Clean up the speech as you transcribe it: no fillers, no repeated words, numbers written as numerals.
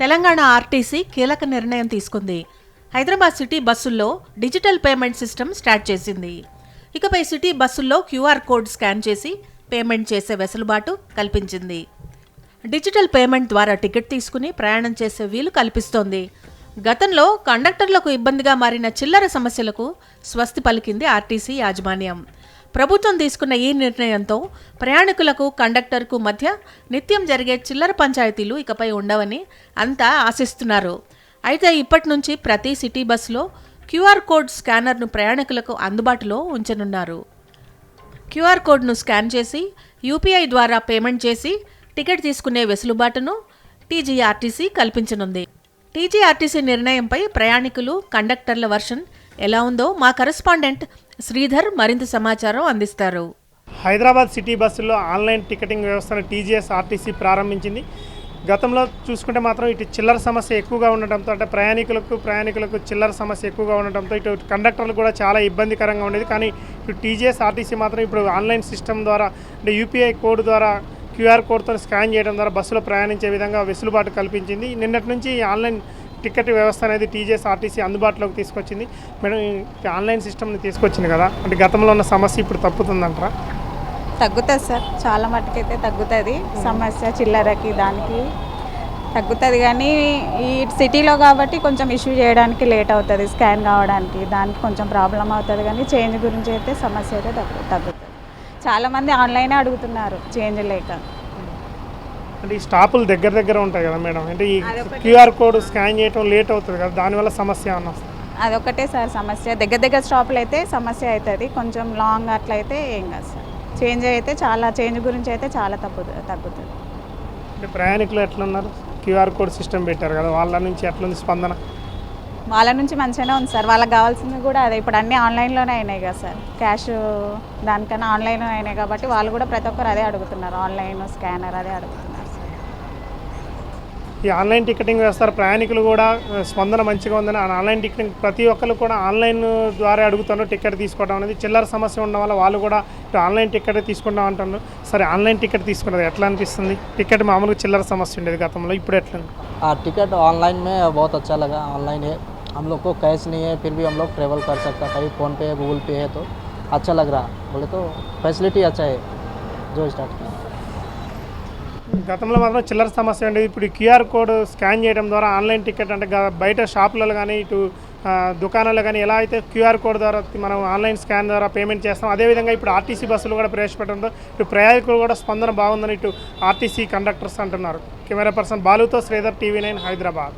Telangana RTC కీలక నిర్ణయం తీసుకుంది. హైదరాబాద్ సిటీ బస్సుల్లో డిజిటల్ పేమెంట్ సిస్టమ్ స్టార్ట్ చేసింది. ఇకపై సిటీ బస్సుల్లో క్యూఆర్ కోడ్ స్కాన్ చేసి పేమెంట్ చేసే వెసులుబాటు కల్పించింది. డిజిటల్ పేమెంట్ ద్వారా టికెట్ తీసుకుని ప్రయాణం చేసే వీలు కల్పిస్తోంది. గతంలో కండక్టర్లకు ఇబ్బందిగా మారిన చిల్లర సమస్యలకు స్వస్తి పలికింది ఆర్టీసీ యాజమాన్యం. ప్రభుత్వం తీసుకున్న ఈ నిర్ణయంతో ప్రయాణికులకు కండక్టర్కు మధ్య నిత్యం జరిగే చిల్లర పంచాయతీలు ఇకపై ఉండవని అంతా ఆశిస్తున్నారు. అయితే ఇప్పటి నుంచి ప్రతి సిటీ బస్సులో క్యూఆర్ కోడ్ స్కానర్ను ప్రయాణికులకు అందుబాటులో ఉంచనున్నారు. క్యూఆర్ కోడ్ను స్కాన్ చేసి యూపీఐ ద్వారా పేమెంట్ చేసి టికెట్ తీసుకునే వెసులుబాటును టీజీఆర్టీసీ కల్పించనుంది. టీజీఆర్టీసీ నిర్ణయంపై ప్రయాణికులు, కండక్టర్ల వర్షన్ ఎలా ఉందో మా కరెస్పాండెంట్ శ్రీధర్ మరింత సమాచారం అందిస్తారు. హైదరాబాద్ సిటీ బస్సుల్లో ఆన్లైన్ టికెటింగ్ వ్యవస్థను టీజీఎస్ఆర్టీసీ ప్రారంభించింది. గతంలో చూసుకుంటే మాత్రం ఇటు చిల్లర సమస్య ఎక్కువగా ఉండటంతో, అంటే ప్రయాణికులకు చిల్లర సమస్య ఎక్కువగా ఉండటంతో ఇటు కండక్టర్లు కూడా చాలా ఇబ్బందికరంగా ఉండేది. కానీ ఇటు టీజీఎస్ఆర్టీసీ మాత్రం ఇప్పుడు ఆన్లైన్ సిస్టమ్ ద్వారా, అంటే యూపీఐ కోడ్ ద్వారా, క్యూఆర్ కోడ్తో స్కాన్ చేయడం ద్వారా బస్సులో ప్రయాణించే విధంగా వెసులుబాటు కల్పించింది. నిన్నటి నుంచి ఆన్లైన్ టికెట్ వ్యవస్థ అనేది టీజీఎస్ఆర్టీసీ అందుబాటులోకి తీసుకొచ్చింది. మేడం, ఆన్లైన్ సిస్టమ్ని తీసుకొచ్చింది కదా, అంటే గతంలో ఉన్న సమస్య ఇప్పుడు తప్పుతుందంటారా? తగ్గుతుంది సార్, చాలా మట్టుకైతే తగ్గుతుంది సమస్య. చిల్లరకి దానికి తగ్గుతుంది, కానీ ఈ సిటీలో కాబట్టి కొంచెం ఇష్యూ చేయడానికి లేట్ అవుతుంది, స్కాన్ కావడానికి దానికి కొంచెం ప్రాబ్లం అవుతుంది. కానీ చేంజ్ గురించి అయితే సమస్య అయితే తగ్గుతుంది. చాలామంది ఆన్లైనే అడుగుతున్నారు చేంజ్ లేక. అంటే ఈ స్టాపులు దగ్గర ఉంటాయి కదా మేడం, అంటే ఈ క్యూఆర్ కోడ్ స్కాన్ చేయడం లేట్ అవుతుంది కదా, దానివల్ల సమస్య ఏమన్నా వస్తుంది? అదొకటే సార్ సమస్య. దగ్గర స్టాపులు అయితే సమస్య అవుతుంది, కొంచెం లాంగ్ అట్లయితే ఏం కాదు సార్. చేంజ్ అయితే చేంజ్ గురించి అయితే చాలా తగ్గుతుంది. అంటే ప్రయాణికులు ఎట్లున్నారు? క్యూఆర్ కోడ్ సిస్టమ్ పెట్టారు కదా, వాళ్ళ నుంచి ఎట్లుంది స్పందన? వాళ్ళ నుంచి మంచిగానే ఉంది సార్. వాళ్ళకి కావాల్సింది కూడా అదే. ఇప్పుడు అన్నీ ఆన్లైన్లోనే అయినాయి కదా సార్, క్యాష్ దానికన్నా ఆన్లైన్లో అయినాయి కాబట్టి వాళ్ళు కూడా ప్రతి ఒక్కరు అదే అడుగుతున్నారు, ఆన్లైన్ స్కానర్ అదే అడుగుతున్నారు సార్. ఈ ఆన్లైన్ టికెటింగ్ వ్యవస్థ ప్రయాణికులు కూడా స్పందన మంచిగా ఉందని, ఆన్లైన్ టికెటింగ్ ప్రతి ఒక్కరు కూడా ఆన్లైన్ ద్వారా అడుగుతున్నారు టికెట్ తీసుకోవడం అనేది. చిల్లర సమస్య ఉండడం వల్ల వాళ్ళు కూడా ఆన్లైన్ టికెట్ తీసుకుంటాం అంటున్నారు. సరే, ఆన్లైన్ టికెట్ తీసుకున్నది ఎట్లా అనిపిస్తుంది? టికెట్ మామూలుగా చిల్లర సమస్య ఉండేది గతంలో, ఇప్పుడు ఎట్లా? टिकट ऑनलाइन में बहुत अच्छा लगा। ऑनलाइन है, हम लोग को कैश नहीं है, फिर भी हम लोग ट्रेवल कर सकता है। कभी फ़ोन पे है, गूगल पे है, तो अच्छा लग रहा। बोले तो फैसिलिटी अच्छा है जो स्टार्ट किया। గతంలో మాత్రం చిల్లర సమస్య ఉండేది. ఇప్పుడు క్యూఆర్ కోడ్ స్కాన్ చేయడం ద్వారా ఆన్లైన్ టికెట్, అంటే బయట షాపులలో కానీ ఇటు దుకాణాల్లో కానీ ఎలా అయితే క్యూఆర్ కోడ్ ద్వారా మనం ఆన్లైన్ స్కాన్ ద్వారా పేమెంట్ చేస్తాం, అదేవిధంగా ఇప్పుడు ఆర్టీసీ బస్సులు కూడా ప్రవేశపెట్టడంతో ఇటు ప్రయాణికులు కూడా స్పందన బాగుందని ఇటు ఆర్టీసీ కండక్టర్స్ అంటున్నారు. కెమెరా పర్సన్ బాలుతో శ్రీధర్, టీవీ 9 హైదరాబాద్.